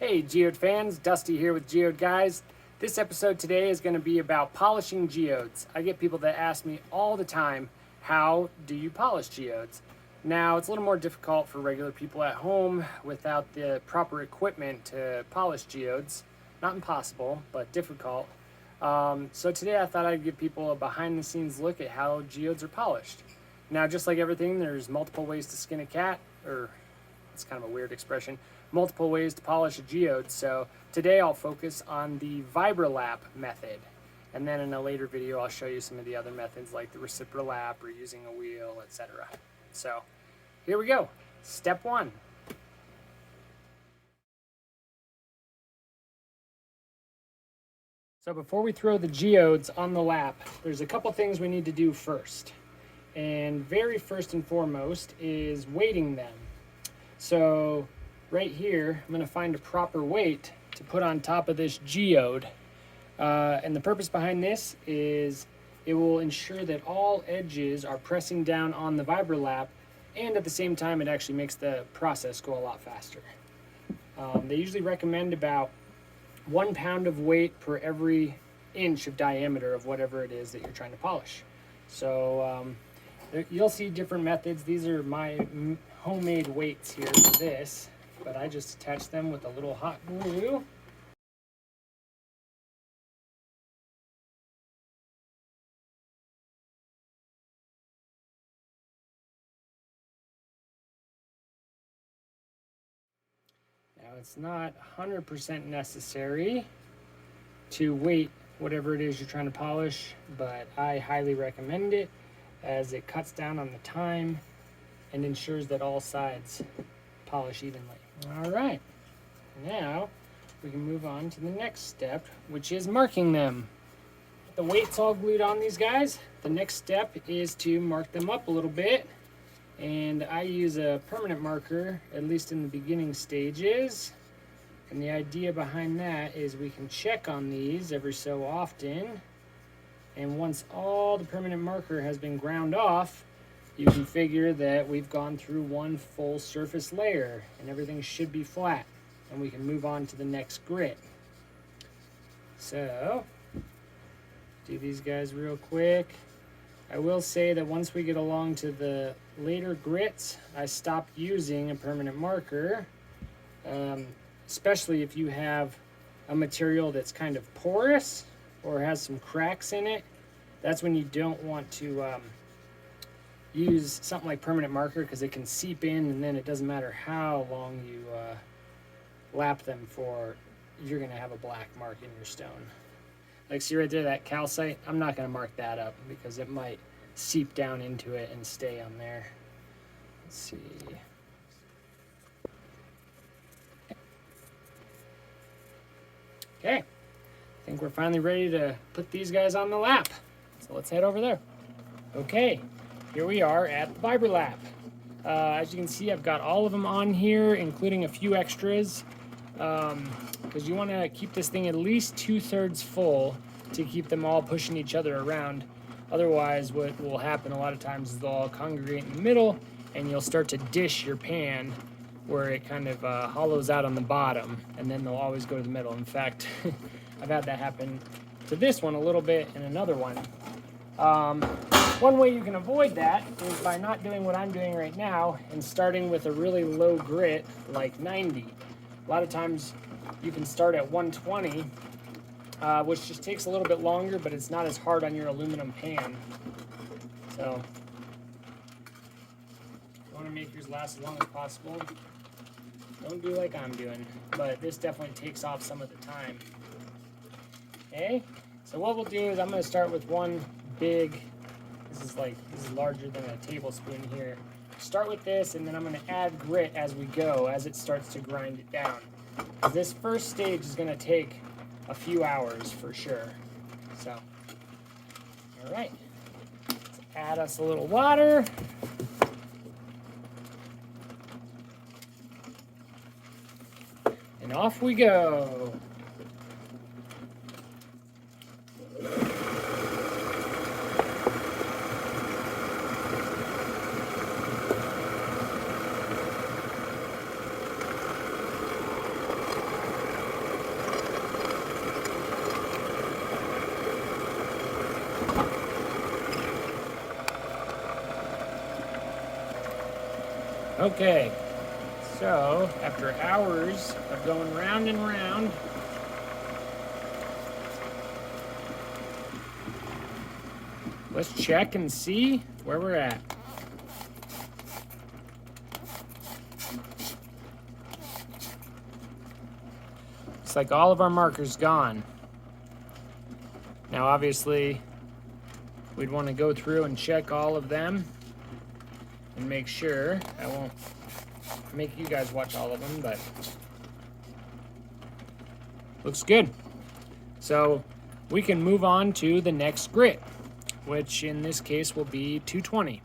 Hey Geode fans, Dusty here with Geode Guys. This episode today is going to be about polishing geodes. I get people that ask me all the time, how do you polish geodes? Now, it's a little more difficult for regular people at home without the proper equipment to polish geodes. Not impossible, but difficult. So today I thought I'd give people a behind the scenes look at how geodes are polished. Now, just like everything, there's multiple ways to skin a cat, or it's kind of a weird expression, multiple ways to polish a geode. So today I'll focus on the Vibra-lap method. And then in a later video, I'll show you some of the other methods like the reciprocal-lap or using a wheel, etc. So here we go. Step one. So before we throw the geodes on the lap, there's a couple things we need to do first. And very first and foremost is weighting them. So right here, I'm going to find a proper weight to put on top of this geode. And the purpose behind this is it will ensure that all edges are pressing down on the Vibra-lap, and at the same time it actually makes the process go a lot faster. They usually recommend about 1 pound of weight per every inch of diameter of whatever it is that you're trying to polish. So you'll see different methods. These are my homemade weights here for this, but I just attach them with a little hot glue. Now, it's not 100% necessary to weight whatever it is you're trying to polish, but I highly recommend it as it cuts down on the time and ensures that all sides polish evenly. All right, now we can move on to the next step, which is marking them. The weight's all glued on these guys. The next step is to mark them up a little bit. And I use a permanent marker, at least in the beginning stages. And the idea behind that is we can check on these every so often. And once all the permanent marker has been ground off, you can figure that we've gone through one full surface layer and everything should be flat. And we can move on to the next grit. So, do these guys real quick. I will say that once we get along to the later grits, I stop using a permanent marker, especially if you have a material that's kind of porous or has some cracks in it. That's when you don't want to use something like permanent marker, because it can seep in, and then it doesn't matter how long you lap them for, you're going to have a black mark in your stone. Like, see right there, that calcite? I'm not going to mark that up because it might seep down into it and stay on there. Let's see. Okay, I think we're finally ready to put these guys on the lap. So let's head over there. Okay, here we are at the Vibra-lap. As you can see, I've got all of them on here, including a few extras. Because you want to keep this thing at least 2/3 full to keep them all pushing each other around. Otherwise, what will happen a lot of times is they'll all congregate in the middle, and you'll start to dish your pan where it kind of hollows out on the bottom, and then they'll always go to the middle. In fact, I've had that happen to this one a little bit and another one. One way you can avoid that is by not doing what I'm doing right now and starting with a really low grit like 90. A lot of times you can start at 120, which just takes a little bit longer, but it's not as hard on your aluminum pan. So you want to make yours last as long as possible. Don't do like I'm doing, but this definitely takes off some of the time. Okay, so what we'll do is I'm going to start with one big, this is larger than a tablespoon here. Start with this, and then I'm going to add grit as we go, as it starts to grind it down. This first stage is going to take a few hours for sure. So, all right, let's add us a little water. And off we go. Okay, so after hours of going round and round, let's check and see where we're at. Looks like all of our markers gone. Now obviously we'd want to go through and check all of them and make sure. I won't make you guys watch all of them, but looks good. So we can move on to the next grit, which in this case will be 220.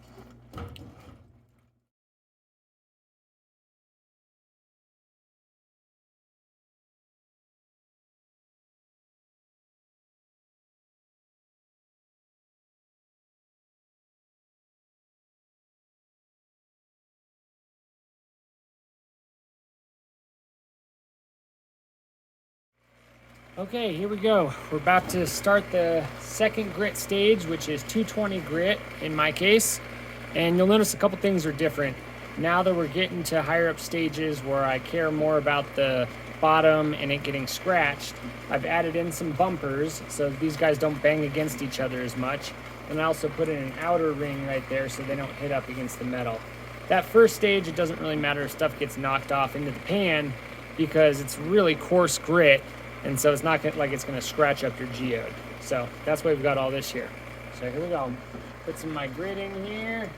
Okay, here we go. We're about to start the second grit stage, which is 220 grit in my case. And you'll notice a couple things are different. Now that we're getting to higher up stages where I care more about the bottom and it getting scratched, I've added in some bumpers so these guys don't bang against each other as much. And I also put in an outer ring right there so they don't hit up against the metal. That first stage, it doesn't really matter if stuff gets knocked off into the pan because it's really coarse grit. And so it's not like it's going to scratch up your geode. So that's why we've got all this here. So here we go. Put some of my grit in here.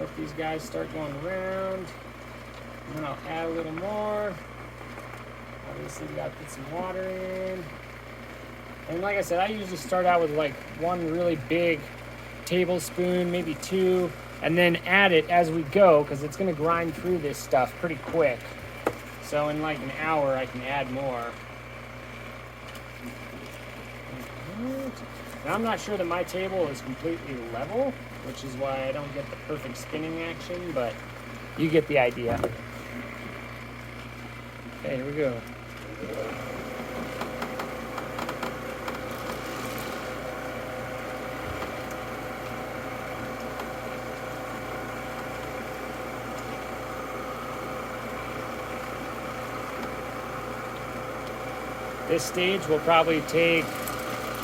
Let these guys start going around. And then I'll add a little more. Obviously we got to put some water in. And like I said, I usually start out with like one really big tablespoon, maybe two, and then add it as we go because it's going to grind through this stuff pretty quick. So in like an hour, I can add more. Now I'm not sure that my table is completely level, which is why I don't get the perfect spinning action, but you get the idea. Okay, here we go. This stage will probably take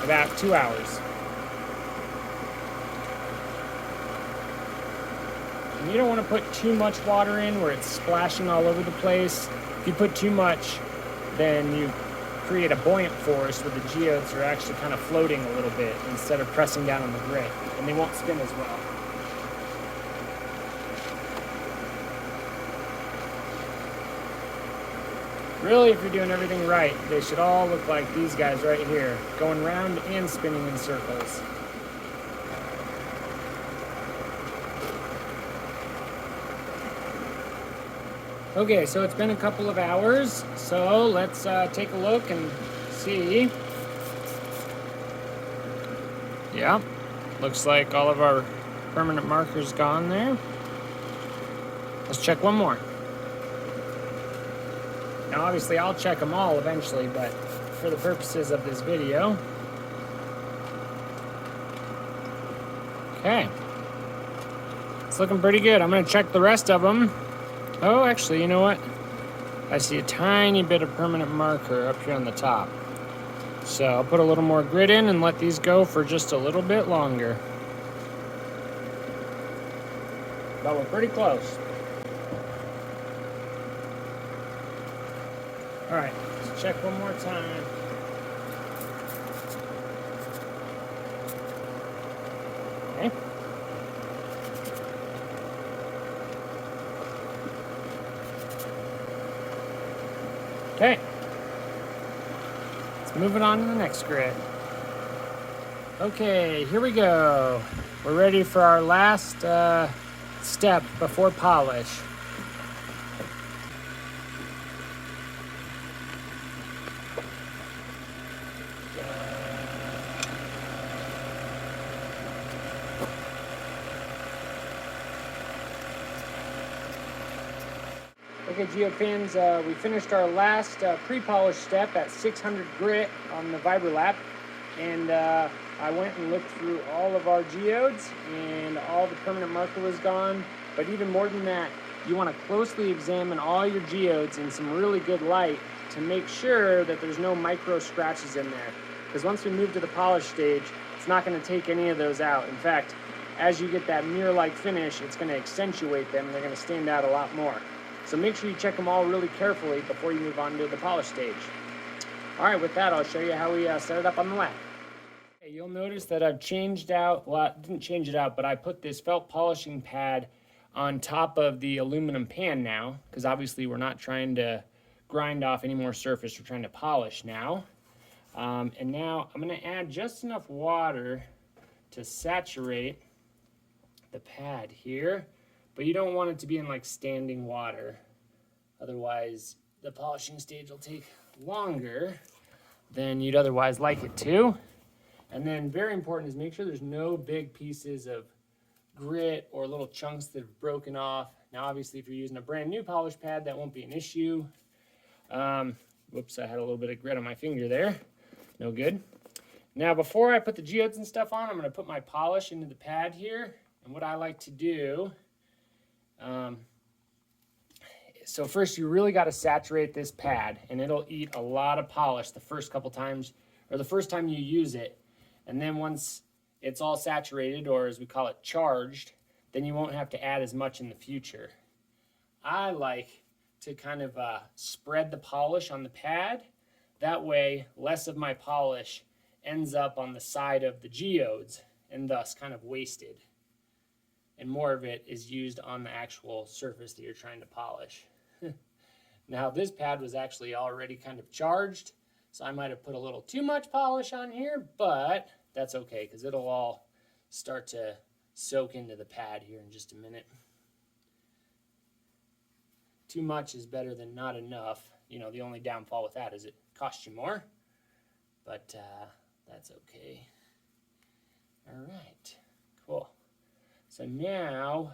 about 2 hours. And you don't want to put too much water in where it's splashing all over the place. If you put too much, then you create a buoyant force where the geodes are actually kind of floating a little bit instead of pressing down on the grit, and they won't spin as well. Really, if you're doing everything right, they should all look like these guys right here, going round and spinning in circles. Okay, so it's been a couple of hours, so let's take a look and see. Yeah, looks like all of our permanent markers gone there. Let's check one more. Now obviously I'll check them all eventually, but for the purposes of this video. Okay. It's looking pretty good. I'm going to check the rest of them. Oh, actually, you know what? I see a tiny bit of permanent marker up here on the top. So I'll put a little more grit in and let these go for just a little bit longer. But we're pretty close. All right, let's check one more time. Okay. Okay. Let's move it on to the next grid. Okay, here we go. We're ready for our last step before polish. Okay, Geode fans, we finished our last pre-polish step at 600 grit on the Vibra-lap, and I went and looked through all of our geodes, and all the permanent marker was gone. But even more than that, you want to closely examine all your geodes in some really good light to make sure that there's no micro scratches in there. Because once we move to the polish stage, it's not going to take any of those out. In fact, as you get that mirror-like finish, it's going to accentuate them and they're going to stand out a lot more. So make sure you check them all really carefully before you move on to the polish stage. All right, with that, I'll show you how we set it up on the lap. Okay, you'll notice that I've changed out, well, I didn't change it out, but I put this felt polishing pad on top of the aluminum pan now, because obviously we're not trying to grind off any more surface, we're trying to polish now. And now I'm going to add just enough water to saturate the pad here, but you don't want it to be in like standing water. Otherwise, the polishing stage will take longer than you'd otherwise like it to. And then very important is make sure there's no big pieces of grit or little chunks that have broken off. Now, obviously, if you're using a brand new polish pad, that won't be an issue. Whoops, I had a little bit of grit on my finger there. No good. Now, before I put the geodes and stuff on, I'm going to put my polish into the pad here. And what I like to do, so first you really got to saturate this pad, and it'll eat a lot of polish the first couple times, or the first time you use it. And then once it's all saturated, or as we call it, charged, then you won't have to add as much in the future. I like to kind of spread the polish on the pad. That way, less of my polish ends up on the side of the geodes and thus kind of wasted. And more of it is used on the actual surface that you're trying to polish. Now, this pad was actually already kind of charged, so I might have put a little too much polish on here, but that's okay because it'll all start to soak into the pad here in just a minute. Too much is better than not enough. You know, the only downfall with that is it costs you more, but that's okay. All right, cool. So now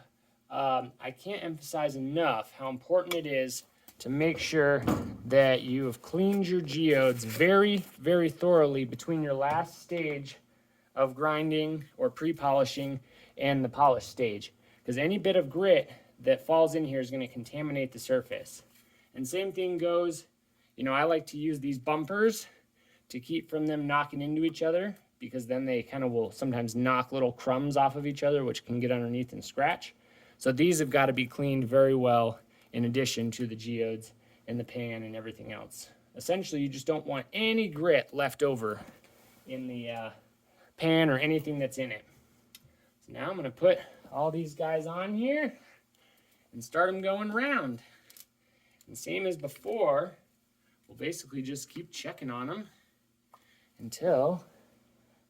I can't emphasize enough how important it is to make sure that you have cleaned your geodes very, very thoroughly between your last stage of grinding or pre-polishing and the polish stage. Because any bit of grit that falls in here is going to contaminate the surface. And same thing goes, you know, I like to use these bumpers to keep from them knocking into each other, because then they kind of will sometimes knock little crumbs off of each other, which can get underneath and scratch. So these have got to be cleaned very well in addition to the geodes and the pan and everything else. Essentially, you just don't want any grit left over in the pan or anything that's in it. So now I'm going to put all these guys on here and start them going round. And same as before, we'll basically just keep checking on them until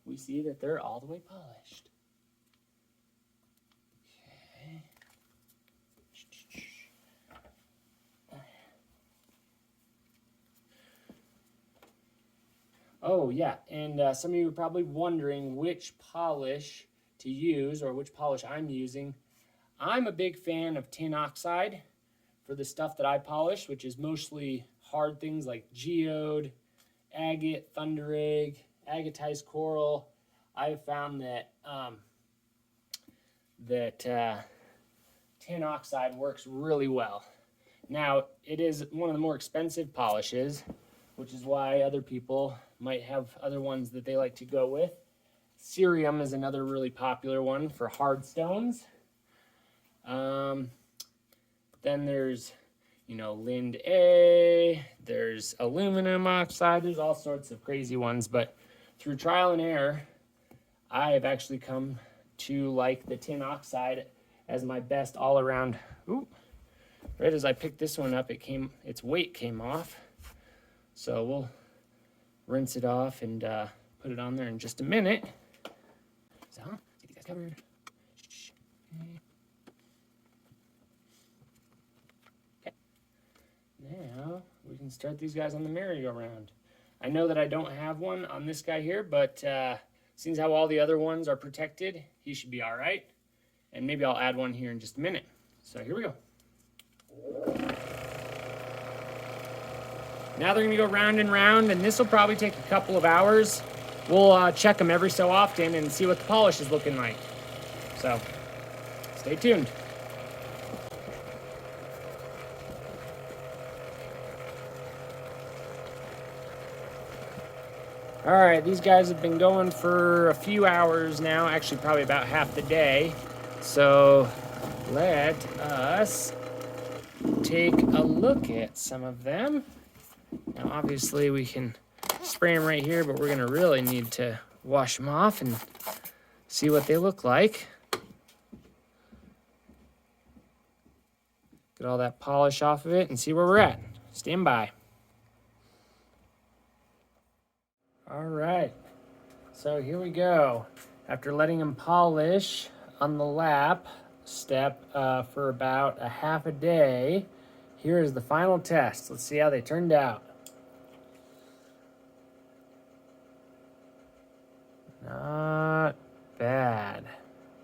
we see that they're all the way polished. Okay. Oh yeah, and some of you are probably wondering which polish to use or which polish I'm using. I'm a big fan of tin oxide for the stuff that I polish, which is mostly hard things like geode, agate, thunderegg, agatized coral. I've found that tin oxide works really well. Now, it is one of the more expensive polishes, which is why other people might have other ones that they like to go with. Cerium is another really popular one for hard stones. Then there's, you know, Lind A, there's aluminum oxide, there's all sorts of crazy ones, but through trial and error, I have actually come to like the tin oxide as my best all around. Ooh, right as I picked this one up, its weight came off. So we'll rinse it off and put it on there in just a minute. So, get you guys covered. Okay. Now we can start these guys on the merry-go-round. I know that I don't have one on this guy here, but seeing how all the other ones are protected, he should be all right. And maybe I'll add one here in just a minute. So here we go. Now they're going to go round and round, and this will probably take a couple of hours. We'll check them every so often and see what the polish is looking like. So, stay tuned. All right, these guys have been going for a few hours now, actually probably about half the day. So let us take a look at some of them. Now, obviously we can spray them right here, but we're gonna really need to wash them off and see what they look like. Get all that polish off of it and see where we're at. Stand by. All right, so here we go. After letting them polish on the lap step for about a half a day, here is the final test. Let's see how they turned out. Not bad.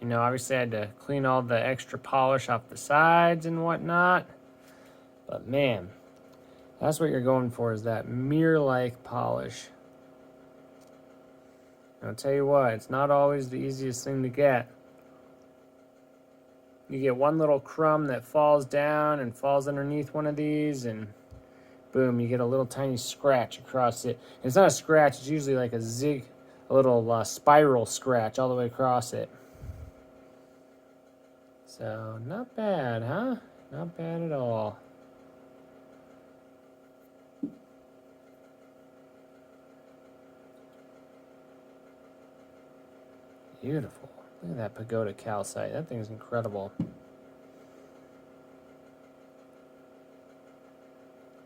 You know, obviously I had to clean all the extra polish off the sides and whatnot. But man, that's what you're going for, is that mirror-like polish. I'll tell you what, it's not always the easiest thing to get. You get one little crumb that falls down and falls underneath one of these, and boom, you get a little tiny scratch across it. And it's not a scratch, it's usually like a little spiral scratch all the way across it. So, not bad, huh? Not bad at all. Beautiful. Look at that pagoda calcite. That thing's incredible.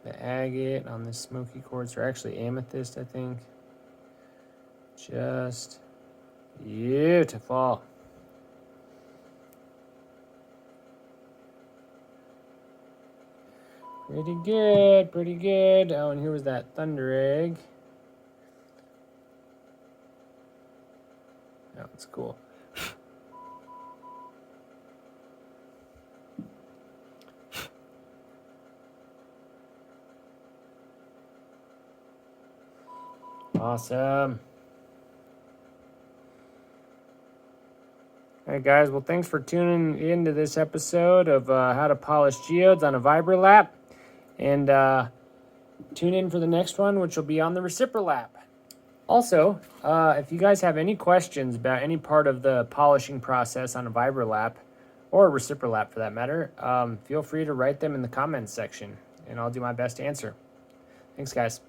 The agate on this smoky quartz, or actually amethyst, I think. Just beautiful. Pretty good, pretty good. Oh, and here was that Thunderegg. Oh, that's cool. Awesome. All right, guys. Well, thanks for tuning into this episode of how to polish geodes on a Vibra-lap. And tune in for the next one, which will be on the Reciprolap. Also, if you guys have any questions about any part of the polishing process on a Vibra-lap, or a Reciprolap for that matter, feel free to write them in the comments section, and I'll do my best to answer. Thanks, guys.